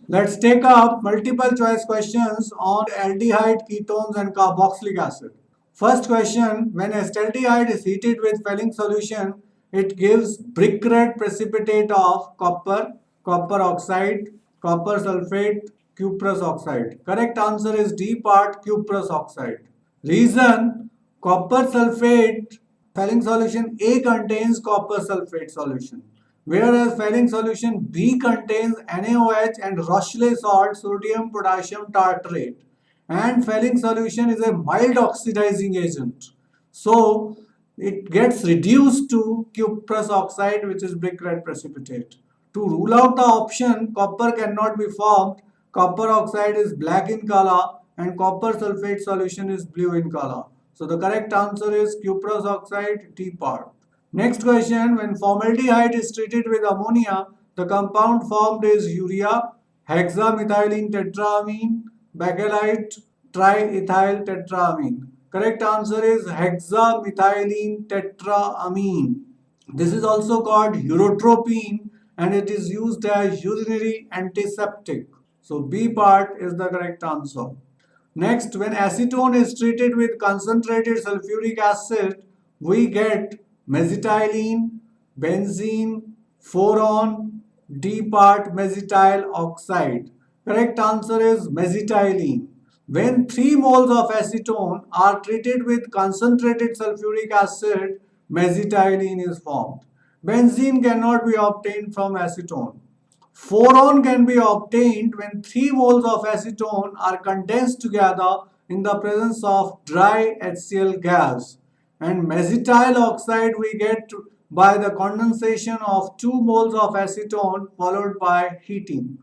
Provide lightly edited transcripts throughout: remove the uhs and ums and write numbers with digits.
Let's take up multiple choice questions on aldehyde, ketones and carboxylic acid. First question, when acetaldehyde is heated with Fehling solution, it gives brick red precipitate of copper, copper oxide, copper sulfate, cuprous oxide. Correct answer is D part, cuprous oxide. Reason, copper sulfate Fehling solution A contains copper sulfate solution, whereas Fehling solution B contains NaOH and Rochley salt, sodium potassium tartrate. And Fehling solution is a mild oxidizing agent. So it gets reduced to cuprous oxide, which is brick red precipitate. To rule out the option copper cannot be formed, copper oxide is black in color and copper sulfate solution is blue in color. So the correct answer is cuprous oxide, T part. Next question, when formaldehyde is treated with ammonia, the compound formed is urea, hexamethylene tetraamine, bakelite, triethyl tetraamine. Correct answer is hexamethylene tetraamine. This is also called urotropine and it is used as urinary antiseptic. So B part is the correct answer. Next, when acetone is treated with concentrated sulfuric acid, we get mesitylene, benzene, phoron, D part mesytyl oxide. Correct answer is mesitylene. When 3 moles of acetone are treated with concentrated sulfuric acid, mesitylene is formed. Benzene cannot be obtained from acetone. Phoron can be obtained when 3 moles of acetone are condensed together in the presence of dry HCl gas. And mesytyl oxide we get by the condensation of 2 moles of acetone followed by heating.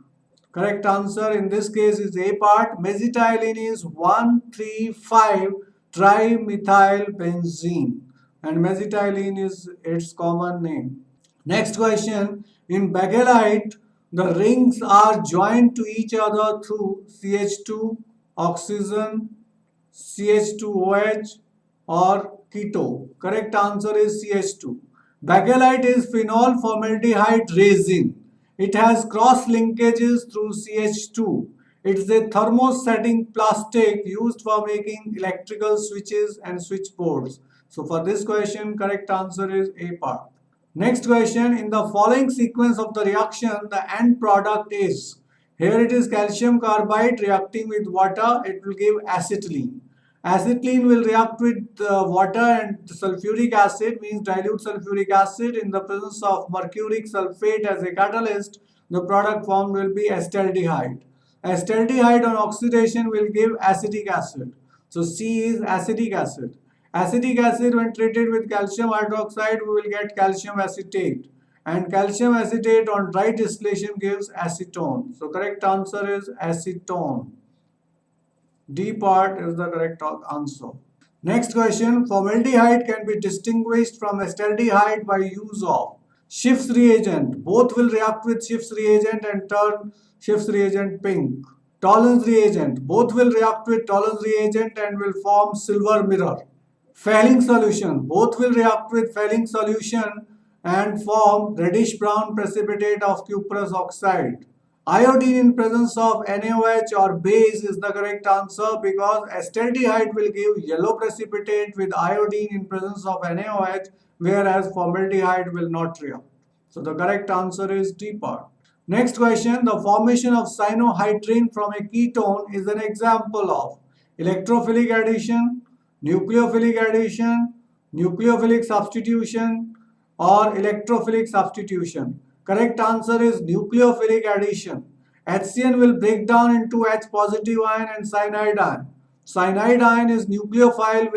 Correct answer in this case is A part. Mesitylene is 1,3,5 trimethylbenzene and mesitylene is its common name. Next question, in bakelite the rings are joined to each other through CH2, oxygen, CH2OH or keto. Correct answer is CH2. Bakelite is phenol formaldehyde resin. It has cross linkages through CH2. It is a thermosetting plastic used for making electrical switches and switchboards. So for this question, correct answer is A part. Next question, in the following sequence of the reaction, the end product is, here it is calcium carbide reacting with water, it will give acetylene. Acetylene will react with water and sulfuric acid, means dilute sulfuric acid in the presence of mercuric sulfate as a catalyst. The product formed will be acetaldehyde. Acetaldehyde on oxidation will give acetic acid. So C is acetic acid. Acetic acid when treated with calcium hydroxide we will get calcium acetate and calcium acetate on dry distillation gives acetone. So correct answer is acetone. D part is the correct answer. Next question, formaldehyde can be distinguished from acetaldehyde by use of Schiff's reagent. Both will react with Schiff's reagent and turn Schiff's reagent pink. Tollens reagent. Both will react with Tollens reagent and will form silver mirror. Fehling solution. Both will react with Fehling solution and form reddish brown precipitate of cuprous oxide. Iodine in presence of NaOH or base is the correct answer because acetaldehyde will give yellow precipitate with iodine in presence of NaOH whereas formaldehyde will not react. So the correct answer is D part. Next question, the formation of cyanohydrin from a ketone is an example of electrophilic addition, nucleophilic addition, nucleophilic substitution or electrophilic substitution. Correct answer is nucleophilic addition. HCN will break down into H positive ion and cyanide ion. Cyanide ion is nucleophile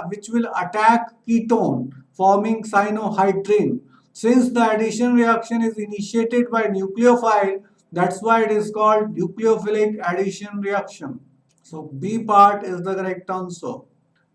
which will attack ketone forming cyanohydrin. Since the addition reaction is initiated by nucleophile, that's why it is called nucleophilic addition reaction. So B part is the correct answer.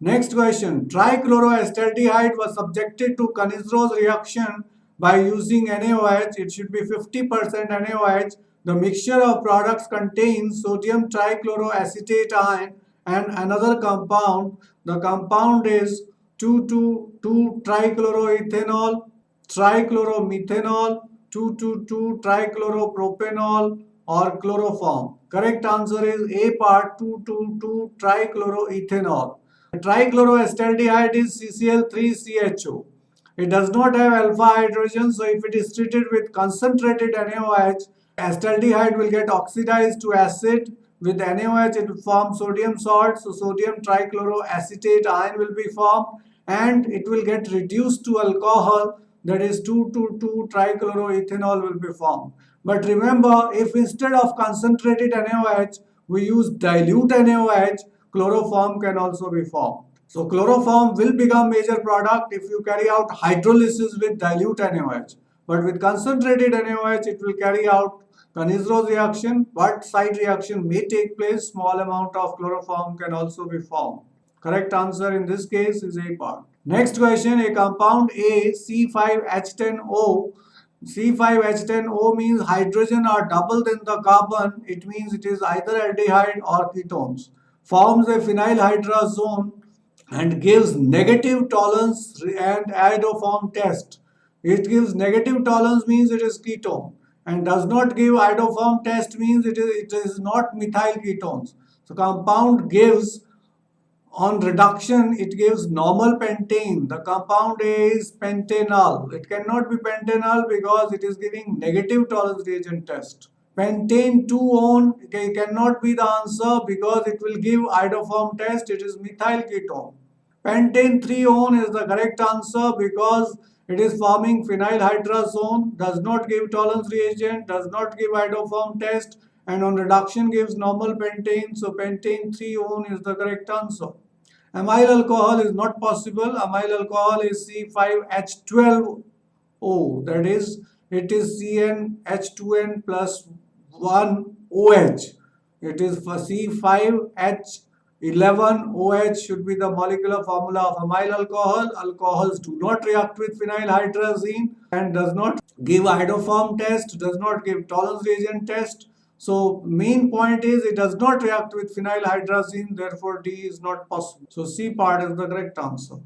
Next question. Trichloroacetaldehyde was subjected to Kaniszro's reaction by using NaOH. It should be 50% NaOH. The mixture of products contains sodium trichloroacetate ion and another compound. The compound is 2,2,2 trichloroethanol, trichloromethanol, 2,2,2 trichloropropanol or chloroform? Correct answer is A part, 2,2,2 trichloroethanol. Trichloroacetaldehyde is CCl3CHO. It does not have alpha hydrogen, so if it is treated with concentrated NaOH, acetaldehyde will get oxidized to acid. With NaOH, it will form sodium salt, so sodium trichloroacetate ion will be formed and it will get reduced to alcohol, that is 2,2,2 trichloroethanol will be formed. But remember, if instead of concentrated NaOH, we use dilute NaOH, chloroform can also be formed. So chloroform will become major product if you carry out hydrolysis with dilute NaOH. But with concentrated NaOH, it will carry out Koniecz's reaction, but side reaction may take place. Small amount of chloroform can also be formed. Correct answer in this case is A part. Next question, a compound A, C5H10O. C5H10O means hydrogen are double than the carbon. It means it is either aldehyde or ketones. Forms a phenylhydrazone and gives negative tolerance and iodoform test. It gives negative tolerance means it is ketone and does not give iodoform test means it is not methyl ketones. So compound gives on reduction, it gives normal pentane. The compound A is pentanal. It cannot be pentanal because it is giving negative tolerance reagent test. Pentane 2-on cannot be the answer because it will give iodoform test. It is methyl ketone. Pentane 3-on is the correct answer because it is forming phenylhydrazone, does not give tolerance reagent, does not give iodoform test, and on reduction gives normal pentane. So pentane 3-on is the correct answer. Amyl alcohol is not possible. Amyl alcohol is C5H12O. That is, it is CnH2n plus 1OH. It is for C5H11OH should be the molecular formula of amyl alcohol. Alcohols do not react with phenylhydrazine and does not give iodoform test, does not give tolerance reagent test. So main point is it does not react with phenylhydrazine, therefore D is not possible. So C part is the correct answer.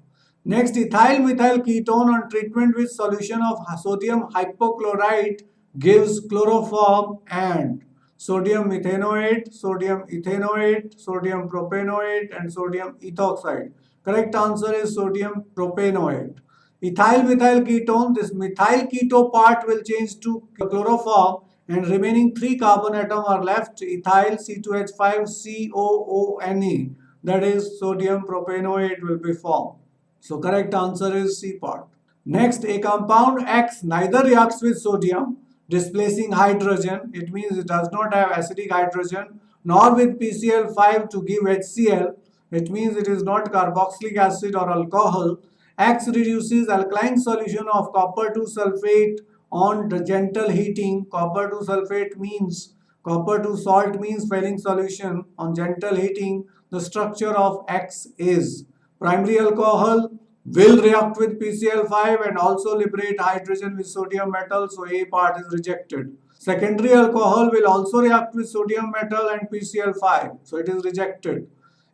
Next, ethyl methyl ketone on treatment with solution of sodium hypochlorite gives chloroform and sodium methanoate, sodium ethanoate, sodium propanoate and sodium ethoxide. Correct answer is sodium propanoate. Ethyl methyl ketone, this methyl keto part will change to chloroform and remaining 3 carbon atom are left, ethyl C2H5COONE, that is sodium propanoate will be formed. So correct answer is C part. Next, a compound X neither reacts with sodium displacing hydrogen, it means it does not have acidic hydrogen, nor with PCl5 to give HCl, it means it is not carboxylic acid or alcohol. X reduces alkaline solution of copper 2 sulfate on the gentle heating. Copper 2 sulfate means copper 2 salt means failing solution. On gentle heating, the structure of X is primary alcohol will react with PCl5 and also liberate hydrogen with sodium metal, so A part is rejected. Secondary alcohol will also react with sodium metal and PCl5, so it is rejected.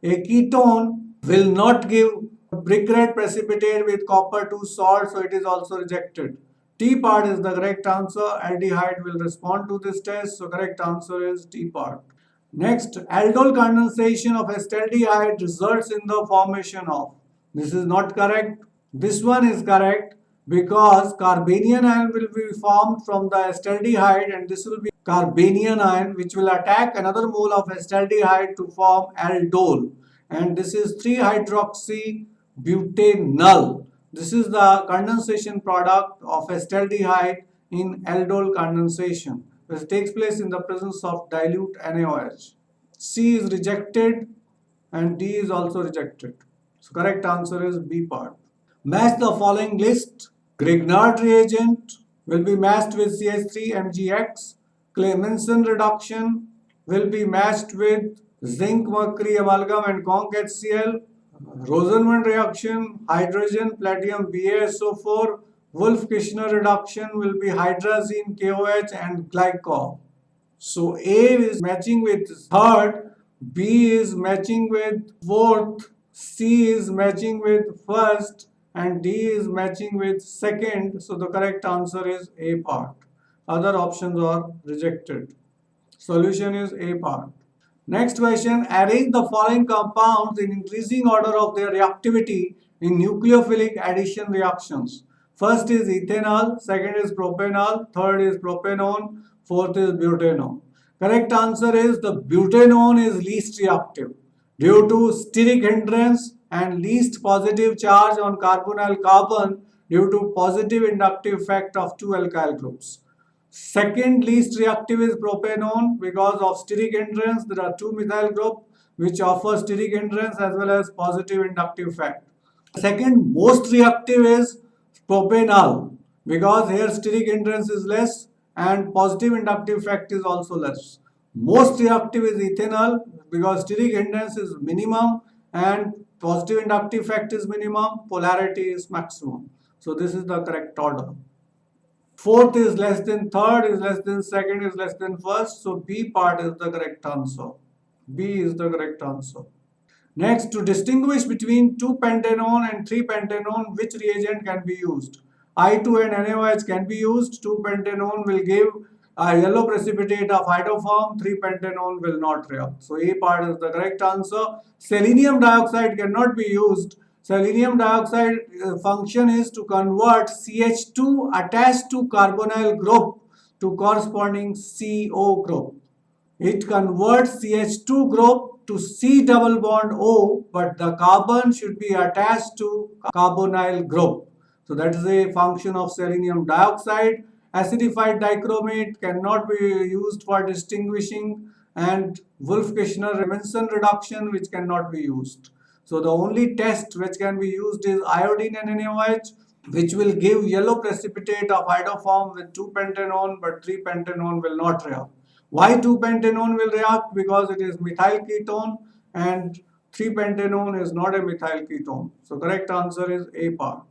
A ketone will not give brick red precipitate with copper 2 salt, so it is also rejected. T part is the correct answer. Aldehyde will respond to this test, so correct answer is T part. Next, aldol condensation of acetaldehyde results in the formation of. This is not correct. This one is correct because carbanion ion will be formed from the acetaldehyde and this will be carbanion ion which will attack another mole of acetaldehyde to form aldol. And this is 3-hydroxybutanol. This is the condensation product of acetaldehyde in aldol condensation. This takes place in the presence of dilute NaOH. C is rejected and D is also rejected. So correct answer is B part. Match the following list. Grignard reagent will be matched with CH3MgX. Clemenson reduction will be matched with zinc mercury amalgam and conc HCl. Rosenman reaction, hydrogen platinum BaSO4. Wolff-Kishner reduction will be hydrazine KOH and glycol. So A is matching with third, B is matching with fourth, C is matching with first and D is matching with second. So the correct answer is A part. Other options are rejected. Solution is A part. Next question, arrange the following compounds in increasing order of their reactivity in nucleophilic addition reactions. First is ethanol, second is propanol, third is propanone, fourth is butanone. Correct answer is the butanone is least reactive due to steric hindrance and least positive charge on carbonyl carbon due to positive inductive effect of two alkyl groups. Second least reactive is propanone because of steric hindrance. There are two methyl group which offer steric hindrance as well as positive inductive effect. Second most reactive is propanol because here steric hindrance is less and positive inductive effect is also less. Most reactive is ethanol because steric hindrance is minimum and positive inductive effect is minimum, polarity is maximum. So this is the correct order. Fourth is less than third, is less than second, is less than first. So B part is the correct answer. B is the correct answer. Next, to distinguish between 2-pentanone and 3-pentanone, which reagent can be used? I2 and NaOH can be used. 2-pentanone will give a yellow precipitate of hydroform. 3-pentanone will not react. So A part is the correct answer. Selenium dioxide cannot be used. Selenium dioxide function is to convert CH2 attached to carbonyl group to corresponding CO group. It converts CH2 group to C double bond O, but the carbon should be attached to carbonyl group. So that is a function of selenium dioxide. Acidified dichromate cannot be used for distinguishing, and Wolff-Kishner-Robinson reduction which cannot be used. So the only test which can be used is iodine and NaOH, which will give yellow precipitate of hydroform with 2-pentanone, but 3-pentanone will not react. Why 2-pentanone will react? Because it is methyl ketone and 3-pentanone is not a methyl ketone. So correct answer is A part.